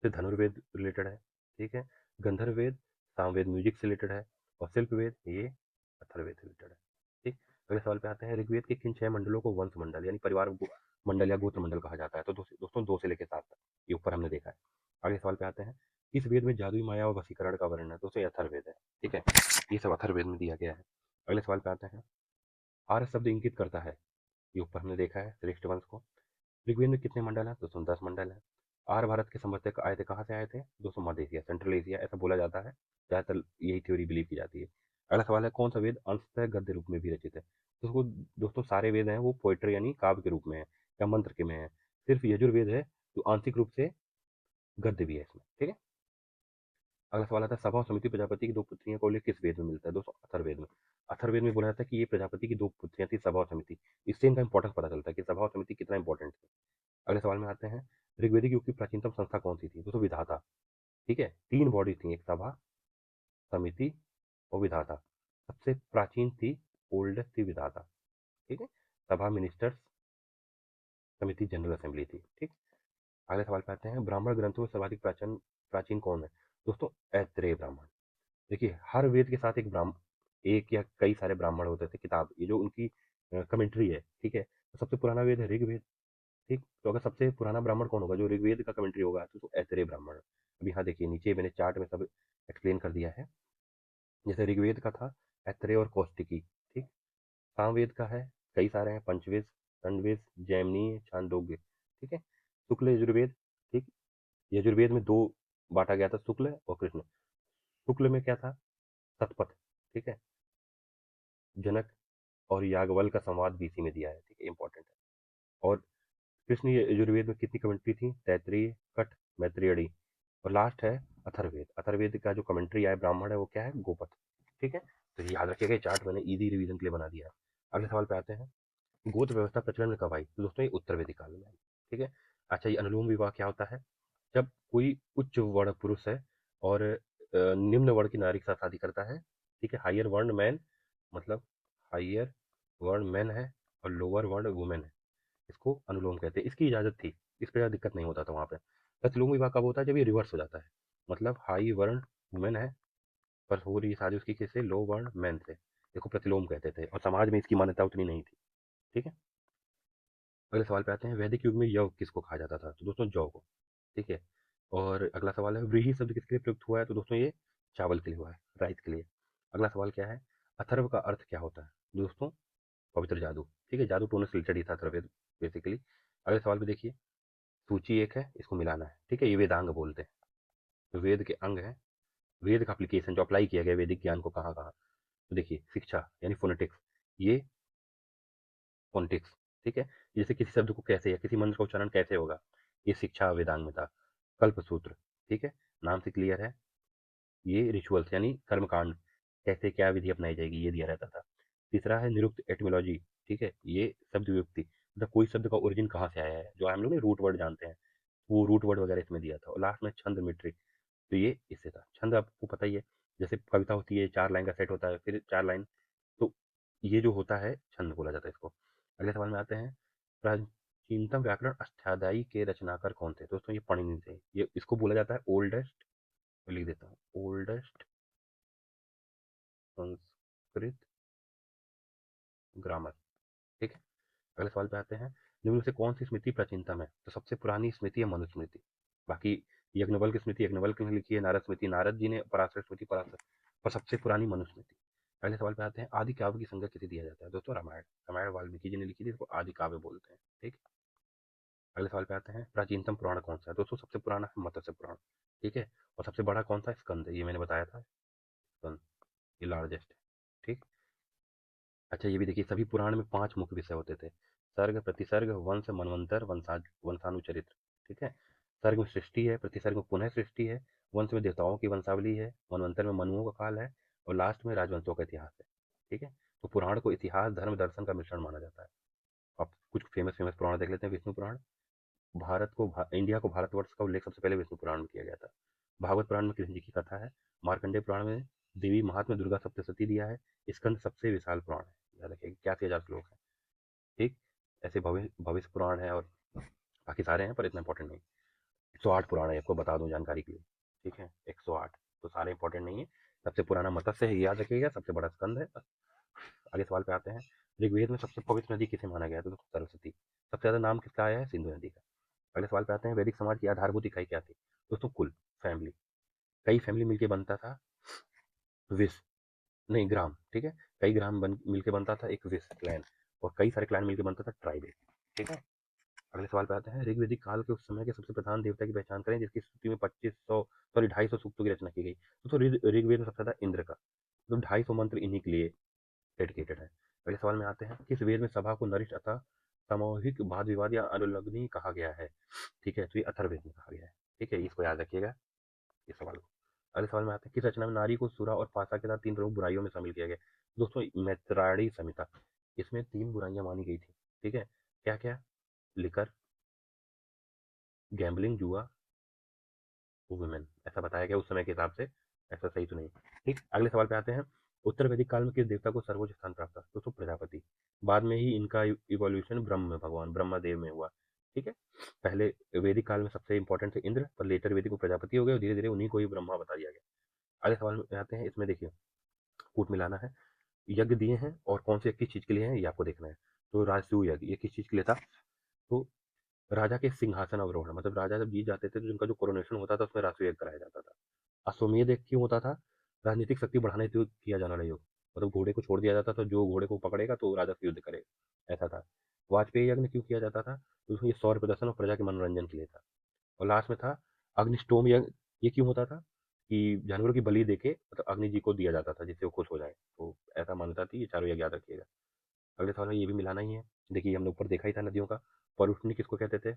से धनुर्वेद रिलेटेड है। ठीक है, गंधर्व वेद सामवेद म्यूजिक से रिलेटेड है, और शिल्प वेद ये अथर्ववेद से रिलेटेड है। ठीक, अगले सवाल पे आते हैं, ऋग्वेद के किन 6 मंडलों को वंश मंडल यानी परिवार मंडल या गोत्र मंडल कहा जाता है? तो दोस्तों 2 से लेकर 7 तक, ये ऊपर हमने देखा है। अगले सवाल पे आते हैं, किस वेद में जादुई माया और वशीकरण का वर्णन है? दोस्तों ये अथर्ववेद है। ठीक है, ये सब अथर्ववेद में दिया गया है। अगले सवाल पे आते हैं, आर्य शब्द इंगित करता है, ये ऊपर हमने देखा है श्रेष्ठ वंश को। ऋग्वेद में कितने मंडल हैं? 210 मंडल है। आर्य भारत के संवर्तक आए थे, कहाँ से आए थे? दोस्तों मध्य एशिया, सेंट्रल एशिया, ऐसा बोला जाता है, ज़्यादातर यही थ्योरी बिलीव की जाती है। अगला सवाल है, कौन सा वेद अंशतः गद्य रूप में भी रचित है? तो दोस्तों सारे वेद हैं वो पोएट्री यानी काव्य के रूप में है या मंत्र के में है। सिर्फ यजुर्वेद है जो आंशिक रूप से गद्य भी है इसमें। ठीक है, अगला सवाल आता है, सभा और समिति प्रजापति की 2 पुत्रियों का उल्लेख किस वेद में मिलता है? दोस्तों अथर्ववेद में। अथर्ववेद में बोला जाता है कि ये प्रजापति की 2 पुत्रियां थी, सभा और समिति। इससे इनका इंपॉर्टेंस पता चलता है कि सभा और समिति कितना इंपॉर्टेंट है। अगले सवाल में आते हैं, ऋग्वेदिक युग की प्राचीनतम संस्था कौन सी थी? दोस्तों विधाता। ठीक है, 3 बॉडी थी, एक सभा, समिति और विधाता। सबसे प्राचीन थी, ओल्डेस्ट थी विधाता। ठीक है, सभा मिनिस्टर्स, समिति जनरल असेंबली थी। ठीक, अगले सवाल पे आते हैं, ब्राह्मण ग्रंथों में सर्वाधिक प्राचीन प्राचीन कौन है? दोस्तों ऐत्रेय ब्राह्मण। देखिए हर वेद के साथ एक या कई सारे ब्राह्मण होते थे किताब, ये जो उनकी कमेंट्री है। ठीक है, तो सबसे पुराना वेद है ऋग्वेद, ठीक, तो अगर सबसे पुराना ब्राह्मण कौन होगा जो ऋग्वेद का कमेंट्री होगा, तो ऐतरेय ब्राह्मण। अब यहाँ देखिए नीचे मैंने चार्ट में सब एक्सप्लेन कर दिया है। जैसे ऋग्वेद का था ऐतरेय और कौशिकी, ठीक। सामवेद का है, कई सारे हैं, पंचवेद, षण्वेद, जैमिनी, छांदोग्य, ठीक है। शुक्ल यजुर्वेद, ठीक। यजुर्वेद में दो बांटा गया था, शुक्ल और कृष्ण। शुक्ल में क्या था, शतपथ, ठीक है। जनक और याज्ञवल्क्य का संवाद बीसी में दिया है, ठीक है, इंपॉर्टेंट है। और कृष्ण यजुर्वेद में कितनी कमेंट्री थी, तैतरीय, कठ, मैत्रेयी। और लास्ट है अथर्ववेद। अथर्ववेद का जो कमेंट्री आया ब्राह्मण है वो क्या है, गोपथ, ठीक है। तो ये याद रखिएगा, चार्ट मैंने इजी रिवीजन के लिए बना दिया है। अगले सवाल पे आते हैं, गोत्र व्यवस्था प्रचलन में कब आई, तो दोस्तों ये उत्तर वैदिक काल में आई, ठीक है। अच्छा, ये अनुलोम विवाह क्या होता है, जब कोई उच्च वर्ण पुरुष है और निम्न वर्ण की नारी के साथ शादी करता है, ठीक है। हायर वर्ण मैन, मतलब हायर वर्ण मैन है और लोअर वर्ण वुमेन है, इसको अनुलोम कहते हैं। इसकी इजाजत थी, इस पर ज़्यादा दिक्कत नहीं होता था वहाँ पे। प्रतिलोम विवाह कब होता है, जब ये रिवर्स हो जाता है, मतलब हाई वर्ण वुमेन है पर हो रही शादी उसकी किससे, लो वर्ण मैन से, इसको प्रतिलोम कहते थे और समाज में इसकी मान्यता उतनी नहीं थी, ठीक है। अगले सवाल पे आते हैं, वैदिक युग में यव किसको कहा जाता था, तो दोस्तों जौ को, ठीक है। और अगला सवाल है, व्रीहि शब्द किसके लिए प्रयुक्त हुआ है, तो दोस्तों ये चावल के लिए हुआ है, राइस के लिए। अगला सवाल क्या है, अथर्व का अर्थ क्या होता है, दोस्तों पवित्र जादू, ठीक है। जादू टोने से रिलेटेड ही था अथर्ववेद बेसिकली। अगले सवाल पे देखिए, सूची एक है, इसको मिलाना है, ठीक है। ये वेदांग बोलते हैं, तो वेद के अंग है, वेद का एप्लीकेशन जो अप्लाई किया गया वैदिक ज्ञान को कहाँ कहाँ। तो देखिए शिक्षा यानी फोनेटिक्स, ये फोनेटिक्स, ठीक है। जैसे किसी शब्द को कैसे या किसी मंत्र का उच्चारण कैसे होगा, ये शिक्षा वेदांग में था। कल्प सूत्र, ठीक है, नाम से क्लियर है, ये रिचुअल्स यानी कर्मकांड, कैसे क्या विधि अपनाई जाएगी ये दिया रहता था। तीसरा है निरुक्त एटमोलॉजी, ठीक है, ये शब्द विभक्ति, मतलब कोई शब्द का ओरिजिन कहाँ से आया है, जो हम लोग रूट वर्ड जानते हैं, वो रूट वर्ड वगैरह इसमें दिया था। और लास्ट में छंद मीट्रिक, तो ये इससे था। छंद आपको पता ही है, जैसे कविता होती है 4 लाइन का सेट होता है, फिर 4 लाइन, तो ये जो होता है छंद बोला जाता है इसको। अगले सवाल में आते हैं, प्राचीनतम व्याकरण अष्टाध्यायी के रचनाकार कौन थे, दोस्तों ये पाणिनि थे। ये इसको बोला जाता है ओल्डेस्ट, लिख देता हूँ, ओल्डेस्ट संस्कृत ग्रामर, ठीक है। अगले सवाल पे आते हैं, निम्न में से कौन सी स्मृति प्राचीनतम है, तो सबसे पुरानी स्मृति है मनुस्मृति। बाकी यज्ञवल्क्य स्मृति यज्ञवल्क्य ने लिखी है, नारद स्मृति नारद जी ने, पराशर स्मृति पराशर, पर सबसे पुरानी मनुस्मृति। अगले सवाल पे आते हैं, आदि काव्य की संज्ञा किसे दिया जाता है, दोस्तों रामायण। रामायण वाल्मीकि जी ने लिखी थी, इसको आदि काव्य बोलते हैं, ठीक। अगले सवाल पे आते हैं, प्राचीनतम पुराण कौन सा है, दोस्तों सबसे पुराना है मत्स्य पुराण, ठीक है। और सबसे बड़ा कौन सा, स्कंद, ये मैंने बताया था, स्कंद ये लार्जेस्ट है, ठीक। अच्छा, ये भी देखिए, सभी पुराण में 5 मुख्य विषय होते थे, सर्ग, प्रतिसर्ग, वंश, मनवंतर, वंशानुचरित्र, ठीक है। सर्ग में सृष्टि है, प्रतिसर्ग में पुनः सृष्टि है, वंश में देवताओं की वंशावली है, मनवंतर में मनुओं का काल है, और लास्ट में राजवंशों का इतिहास है, ठीक है। तो पुराण को इतिहास धर्म दर्शन का मिश्रण माना जाता है। अब कुछ फेमस फेमस पुराण देख लेते हैं। विष्णु पुराण, इंडिया को भारतवर्ष का उल्लेख सबसे पहले विष्णु पुराण में किया गया था। भागवत पुराण में कृष्ण जी की कथा है। मार्कंडेय पुराण में देवी महात्म्य दुर्गा सप्तशती दिया है। स्कंद सबसे विशाल पुराण है, याद रखिए 81,000 श्लोक है, ठीक। ऐसे भविष्य भविष्य पुराण है और बाकी सारे हैं पर इतना इंपॉर्टेंट नहीं। 108 पुराण है, आपको बता दूं जानकारी के लिए, ठीक है, 108, तो सारे इंपॉर्टेंट नहीं है। सबसे पुराना मत्स्य है, ये याद रखिएगा, सबसे बड़ा स्कंद है। आगे सवाल पे आते हैं, ऋग्वेद में सबसे पवित्र नदी किसे माना गया है, तो सरस्वती। सबसे ज्यादा नाम किसका आया है, सिंधु नदी का। अगले सवाल पे आते हैं, वैदिक समाज की आधारभूत इकाई क्या थी, दोस्तों कुल, फैमिली। कई फैमिली मिलकर बनता था विश, नहीं ग्राम, ठीक है। कई मिलकर बनता था एक विश क्लैन, और कई सारे क्लैन मिलकर बनता था ट्राइब, ठीक है। अगले सवाल पे आते हैं, ऋग्वेदिक काल के उस समय के सबसे प्रधान देवता की पहचान करें जिसकी स्तुति में 250 सूक्तों की रचना की गई। तो ऋग्वेद में सबसे ज्यादा इंद्र का, तो 250 मंत्र इन्हीं के लिए डेडिकेटेड है। अगले सवाल में आते हैं, किस वेद में सभा को नरिष्ठ अथवा सामूहिक वाद विवाद या अनुलग्नि कहा गया है, ठीक है। तो ये अथर्ववेद में कहा गया है, ठीक है, इसको याद रखिएगा इस सवाल को। अगले सवाल में आते हैं, किस रचना में नारी को सुरा और पासा के साथ 3 प्रमुख बुराइयों में शामिल किया गया, दोस्तों मैत्रेयी संहिता। इसमें 3 बुराइयां मानी गई थी, ठीक है। क्या क्या, लिकर, गैम्बलिंग जुआ, वुमेन, ऐसा बताया गया उस समय के हिसाब से, ऐसा सही तो नहीं, ठीक। अगले सवाल पे आते हैं, उत्तर वैदिक काल में किस देवता को सर्वोच्च स्थान प्राप्त था, दोस्तों प्रजापति। बाद में ही इनका इवोल्यूशन ब्रह्म में, भगवान ब्रह्मा देव में हुआ, ठीक है। पहले वैदिक काल में सबसे इंपॉर्टेंट थे इंद्र, पर लेटर वैदिक को प्रजापति हो गए और धीरे धीरे उन्हीं को ही ब्रह्मा बता दिया गया। अगले सवाल में आते हैं, इसमें देखिए कूट मिलाना है, यज्ञ दिए हैं और कौन से किस चीज के लिए हैं ये आपको देखना है। तो राजसूय यज्ञ ये किस चीज के लिए था, तो राजा के सिंहासन अवरोहण, मतलब राजा जब जीत जाते थे तो जिनका जो कोरोनेशन होता था उसमें राष्ट्रीय यज्ञ कराया जाता था। अश्वमेध यज्ञ क्यों होता था? राजनीतिक शक्ति बढ़ाने हेतु किया जाने वाला योग, मतलब घोड़े को छोड़ दिया जाता था, जो घोड़े को पकड़ेगा तो राजा से युद्ध करेगा, ऐसा था। वाजपेयी यज्ञ क्यों किया जाता था? तो उसमें ये सौर प्रदर्शन और प्रजा के मनोरंजन के लिए था। और लास्ट में था अग्निष्टोम यज्ञ। ये क्यों होता था? कि जानवरों की बलि देके मतलब अग्नि जी को दिया जाता था जिससे वो खुश हो जाए, तो ऐसा मान्यता थी। ये चारों यज्ञ याद रखिएगा। अगले सवाल में ये भी मिलाना ही है। देखिए हमने ऊपर देखा ही था नदियों का। परुष्णी किसको कहते थे?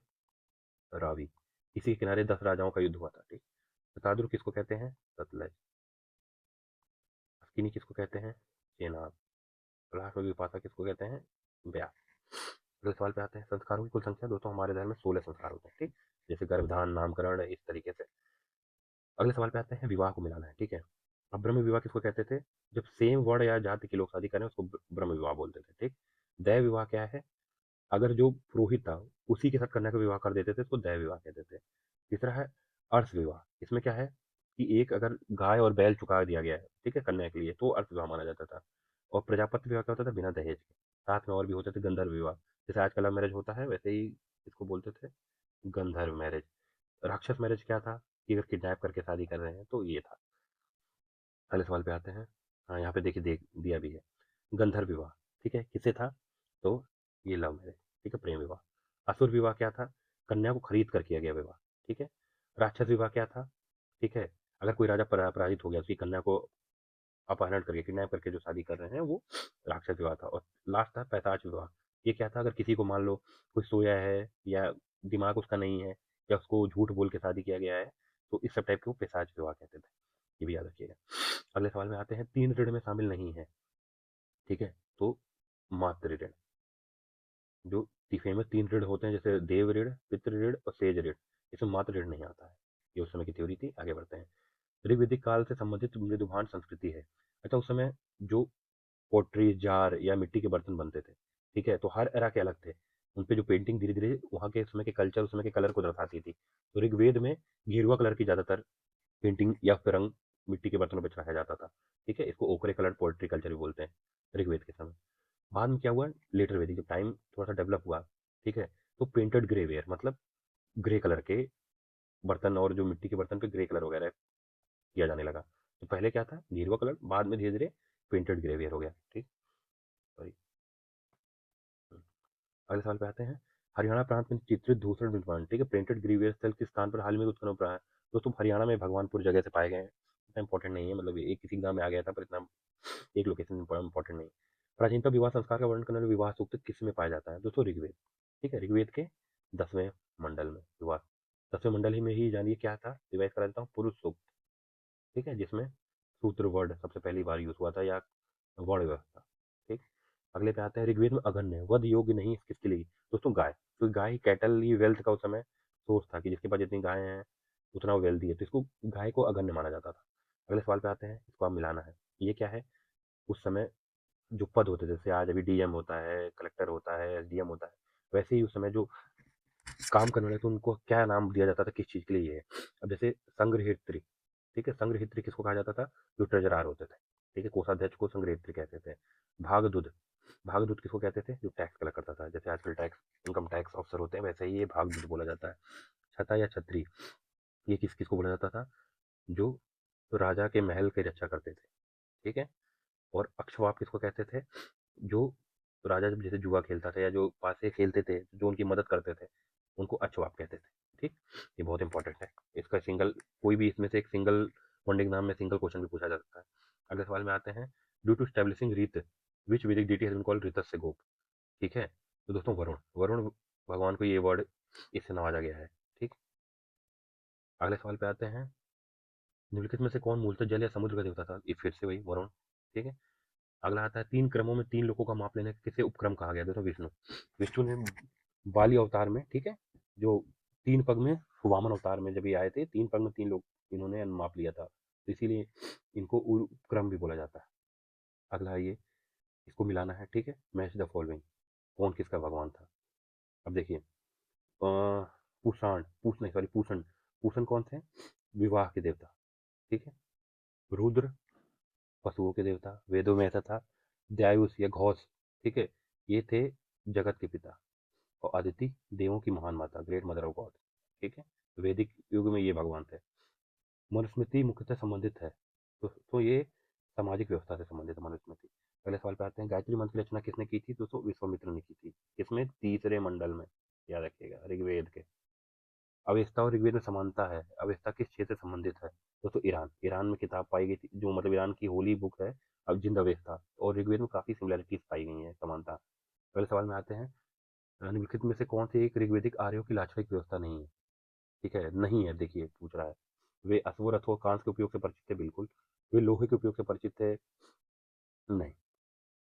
रावी। इसी के किनारे 10 राजाओं का युद्ध हुआ था, ठीक। शताद्रु किसको कहते हैं? सतलज। अस्किनी किसको कहते हैं? चेनाब। लास्ट में विपाशा किसको कहते हैं? ब्यास। अगले सवाल पे आते हैं। संस्कारों की कुल संख्या दोस्तों हमारे धर्म में 16 संस्कार होते हैं, ठीक। जैसे गर्भधान, नामकरण, इस तरीके से। अगले सवाल पे आते हैं। विवाह को मिलाना है, ठीक है। अब ब्रह्म विवाह किसको कहते थे? जब सेम वर्ण या जाति के लोग शादी करें उसको ब्रह्म विवाह बोलते थे, ठीक। दैव विवाह क्या है? अगर जो पुरोहित था उसी के साथ कन्या का विवाह कर देते थे उसको दैव विवाह कहते थे। तीसरा है अर्थ विवाह। इसमें क्या है कि एक अगर गाय और बैल चुका दिया गया है, ठीक है, कन्या के लिए, तो अर्थ विवाह माना जाता था। और प्रजापति विवाह क्या होता था? बिना दहेज के। साथ में और भी होते थे गंधर्व विवाह, जैसे आजकल लव मैरिज होता है वैसे ही इसको बोलते थे गंधर्व मैरिज। राक्षस मैरिज क्या था? कि अगर किडनैप करके शादी कर रहे हैं तो ये था। अगले सवाल पे आते हैं। हाँ, यहाँ पे देखिए देख दिया भी है। गंधर्व विवाह, ठीक है, किससे था? तो ये लव मैरिज, ठीक है, प्रेम विवाह। असुर विवाह क्या था? कन्या को खरीद कर किया गया विवाह, ठीक है। राक्षस विवाह क्या था? ठीक है, अगर कोई राजा पराजित हो गया उसकी कन्या को अपहरण करके किडनैप करके जो शादी कर रहे हैं वो राक्षस विवाह था। और लास्ट था पैताच विवाह। ये क्या था? अगर किसी को मान लो कोई सोया है या दिमाग उसका नहीं है या उसको झूठ बोल के शादी किया गया है तो इस सब टाइप के वो पैताच विवाह कहते थे। ये भी याद रखिएगा। अगले सवाल में आते हैं। तीन ऋण में शामिल नहीं है, ठीक है, तो मातृ ऋण। जो फेमस तीन ऋण होते हैं जैसे देव ऋण, पितृ ऋण और सेज ऋण, इसमें मातृ ऋण नहीं आता है। ये उस समय की थ्योरी थी। आगे बढ़ते हैं। ऋग्वैदिक काल से संबंधित मृदुभान संस्कृति है। अच्छा, उस समय जो पोट्री, जार या मिट्टी के बर्तन बनते थे, ठीक है, तो हर एरा के अलग थे। उन पे जो पेंटिंग धीरे धीरे वहाँ के समय के कल्चर, उस समय के कलर को दर्शाती थी। तो ऋग्वेद में गेरुआ कलर की ज्यादातर पेंटिंग या फिर रंग मिट्टी के बर्तनों पर चढ़ाया जाता था, ठीक है। इसको ओकरे कलर पोएट्री कल्चर भी बोलते हैं ऋग्वेद के समय। बाद में क्या हुआ? लेटर वैदिक जब टाइम थोड़ा सा डेवलप हुआ, ठीक है, तो पेंटेड ग्रेवेयर, मतलब ग्रे कलर के बर्तन और जो मिट्टी के बर्तन पे ग्रे कलर वगैरह किया जाने लगा। तो पहले क्या था? गेरुआ कलर, बाद में धीरे धीरे पेंटेड ग्रेवेयर हो गया, ठीक। सॉरी। अगले सवाल पे आते हैं। हरियाणा प्रांत में चित्रित धूसर निर्माण, ठीक है, प्रिंटेड ग्रीवियर स्थल किस स्थान पर हाल में उत्खनन हो रहा है? दोस्तों हरियाणा में भगवानपुर जगह से पाए गए हैं। इतना इंपॉर्टेंट नहीं है, मतलब ये किसी एग्जाम में आ गया था पर इतना एक लोकेशन इंपॉर्टेंट नहीं। प्राचीनतम विवाह संस्कार का वर्णन करने वाला विवाह सूक्त किस में पाया जाता है? दोस्तों ऋग्वेद, ठीक है, ऋग्वेद के 10वें मंडल में विवाह। 10वें मंडल ही में ही जानिए क्या था, रिवाइज करा देता हूँ। पुरुष सूक्त, ठीक है, जिसमें सूत्र वर्ड सबसे पहली बार यूज हुआ था, या वर्ण व्यवस्था, ठीक। अगले पे आते हैं। ऋग्वेद में अगन्य वध योग्य नहीं किसके लिए? दोस्तों गाय, क्योंकि गाय ही कैटल, ये वेल्थ का उस समय सोर्स था कि जिसके पास जितनी गायें हैं उतना वो वेल्दी है, तो इसको गाय को अगन्य माना जाता था। अगले सवाल पे आते हैं। इसको आप मिलाना है। ये क्या है? उस समय जो पद होते थे, जैसे आज अभी डीएम होता है, कलेक्टर होता है, एसडीएम होता है, वैसे ही उस समय जो काम करने वाले थे उनको क्या नाम दिया जाता था, किस चीज के लिए ये है? अब जैसे संग्रहित्री, ठीक है, संग्रहित्री किसको कहा जाता था? जो ट्रेजरार होते थे, ठीक है, कोषाध्यक्ष को संग्रहित्री कहते थे। भागदूत, भागदूत किसको कहते थे? जो टैक्स कलेक्ट करता था, जैसे आजकल टैक्स इनकम टैक्स ऑफिसर होते हैं वैसे ही ये भागदूत बोला जाता है। छता या छत्री, ये किस किसको बोला जाता था? जो राजा के महल की रक्षा करते थे, ठीक है। और अक्षवाप किसको कहते थे? जो राजा जब जैसे जुआ खेलता था या जो पास से खेलते थे, जो उनकी मदद करते थे, उनको अक्षवाप कहते थे, ठीक। ये बहुत इंपॉर्टेंट है। इसका सिंगल, कोई भी इसमें से एक सिंगल पंडित नाम में सिंगल क्वेश्चन भी पूछा जा सकता है। अगले सवाल में आते हैं। ड्यू टू स्टेब्लिशिंग रीत विच वैदिक डिटी हैज बीन कॉल्ड ऋतस्य गोप, ठीक है। तो दोस्तों वरुण, वरुण भगवान को ये वर्ड इससे नवाजा गया है, ठीक। अगले सवाल पे आते हैं। निम्नलिखित में से कौन मूलतः जल या समुद्र का देवता था? ये फिर से वही वरुण, ठीक है। अगला आता है। तीन क्रमों में तीन लोगों का माप लेने किसे उपक्रम कहा गया? देखो विष्णु, विष्णु ने बाली अवतार में, ठीक है, जो तीन पग में, वामन अवतार में जब ये आए थे, तीन पग में तीन लोग इन्होंने माप लिया था, तो इसीलिए इनको उपक्रम भी बोला जाता है। अगला ये, इसको मिलाना है, ठीक है। मैच द फॉलोइंग, कौन किसका भगवान था? अब देखिए, पूषण, पूछ नहीं सॉरी पूषण, पूषण कौन थे? विवाह के देवता, ठीक है। रुद्र पशुओं के देवता, वेदों में ऐसा था। दयायुष या घोष, ठीक है, ये थे जगत के पिता। और अदिति देवों की महान माता, ग्रेट मदर ऑफ गॉड। ठीक है, वैदिक युग में ये भगवान थे। मनुस्मृति मुख्यतः संबंधित है, तो ये सामाजिक व्यवस्था से संबंधित है मनुस्मृति। पहले सवाल पे आते हैं, गायत्री मंत्र की रचना किसने की थी? दोस्तों विश्वामित्र ने की थी। किसमें? तीसरे मंडल में, याद रखिएगा, ऋग्वेद के। अवेस्ता और ऋग्वेद में समानता है। अवेस्ता किस क्षेत्र से संबंधित है? दोस्तों ईरान। ईरान में किताब पाई गई थी, जो मतलब ईरान की होली बुक है अब जिंद अवेस्ता, और ऋग्वेद में काफी सिमिलरिटीज पाई गई है, समानता। पहले सवाल में आते हैं, निम्नलिखित में से कौन सी एक ऋग्वेदिक आर्यों की लाक्षणिक व्यवस्था नहीं है? ठीक है, नहीं है, देखिए पूछ रहा है। वे अश्व, रथों, कांस के उपयोग से परिचित थे, बिल्कुल। वे लोहे के उपयोग से परिचित थे, नहीं।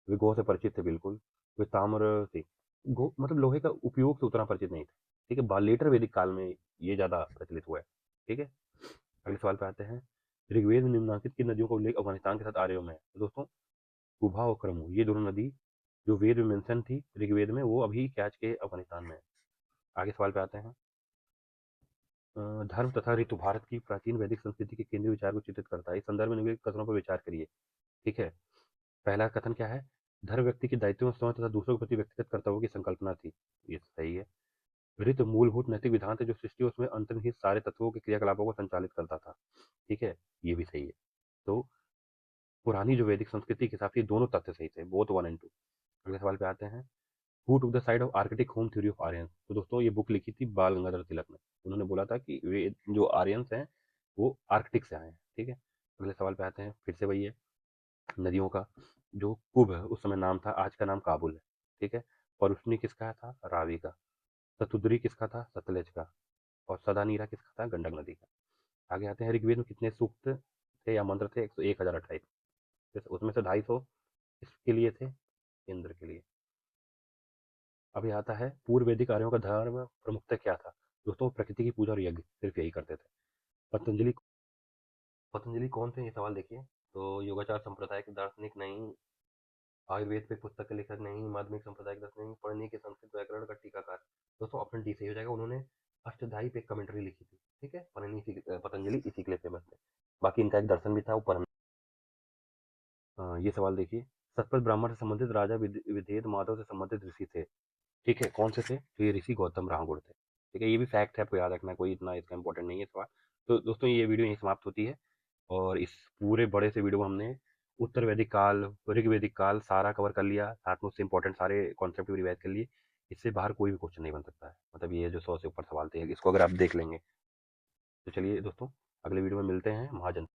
वे गौ से परिचित थे, बिल्कुल। वे ताम्र से, गौ मतलब लोहे का उपयोग से उतना परिचित नहीं थे। ठीक है, लेटर वैदिक काल में ये ज्यादा प्रचलित हुआ है। ठीक है, अगले सवाल पे आते हैं, ऋग्वेद में निम्नलिखित किन नदियों का उल्लेख अफगानिस्तान के साथ आर्यों में है? तो दोस्तों कुबा और क्रमु, ये दोनों नदी जो वेद में मेंशन थी ऋग्वेद में, वो अभी क्या के अफगानिस्तान में है। आगे सवाल पे आते हैं, धर्म तथा ऋतु भारत की प्राचीन वैदिक संस्कृति के केंद्रीय विचार को चित्रित करता है। इस संदर्भ में निम्नलिखित कथनों पर विचार करिए। ठीक है, पहला कथन क्या है? धर्म व्यक्ति के दायित्वों, स्वयं तथा दूसरों के प्रति व्यक्तिगत कर्तव्यों की संकल्पना थी। ये सही है। ऋत मूलभूत नैतिक विधान थे जो सृष्टि और उसमें अंतर्निहित सारे तत्वों के क्रियाकलापों को संचालित करता था। ठीक है, ये भी सही है। तो पुरानी जो वैदिक संस्कृति के हिसाब से दोनों तथ्य सही थे, बोथ 1 and 2। अगले सवाल पे आते हैं, who took the side of Arctic home theory of Aryans? तो दोस्तों ये बुक लिखी थी बाल गंगाधर तिलक ने। उन्होंने बोला था कि वे जो आर्यंस हैं वो आर्कटिक से आए हैं। ठीक है, अगले सवाल पे आते हैं, फिर से वही है, नदियों का। जो कुब है उस समय नाम था, आज का नाम काबुल है। ठीक है, परुष्णी किसका था? रावी का। सतुद्री किसका था? सतलज का। और सदानीरा किसका था? गंडक नदी का। आगे आते हैं, ऋग्वेद में कितने सूक्त थे या मंत्र थे? 1028। उसमें से 250 इसके लिए थे, इंद्र के लिए। अभी आता है, पूर्व वैदिक आर्यों का धर्म प्रमुखतः क्या था? दोस्तों प्रकृति की पूजा और यज्ञ, सिर्फ यही करते थे। पतंजलि। पतंजलि कौन थे? ये सवाल देखिए। तो योगाचार संप्रदाय के दार्शनिक नहीं, आयुर्वेद पे पुस्तक के लेखक नहीं, माध्यमिक संप्रदाय के दार्शनिक नहीं, पढ़ने के संस्कृत व्याकरण का टीकाकार। दोस्तों ऑप्शन डी सही हो जाएगा। उन्होंने अष्टधाई पे एक कमेंट्री लिखी थी। ठीक है, पतंजलि इसी के लिए फेमस थे। बाकी इनका एक दर्शन भी था, ऊपर। ये सवाल देखिए, सतपथ ब्राह्मण से संबंधित राजा विधेद माधव से संबंधित ऋषि थे। ठीक है, कौन से थे? तो ये ऋषि गौतम रामगुड़ थे। ठीक है, ये भी फैक्ट है, आपको याद रखना है, कोई इतना इसका इंपॉर्टेंट नहीं है सवाल। तो दोस्तों ये वीडियो यहीं समाप्त होती है, और इस पूरे बड़े से वीडियो में हमने उत्तर वैदिक काल, ऋग वैदिक काल सारा कवर कर लिया, साथ में उससे इंपॉर्टेंट सारे कॉन्सेप्ट भी रिवाइज कर लिए। इससे बाहर कोई भी क्वेश्चन नहीं बन सकता है, मतलब ये जो 100 से ऊपर सवाल थे, इसको अगर आप देख लेंगे। तो चलिए दोस्तों, अगले वीडियो में मिलते हैं। महाजन।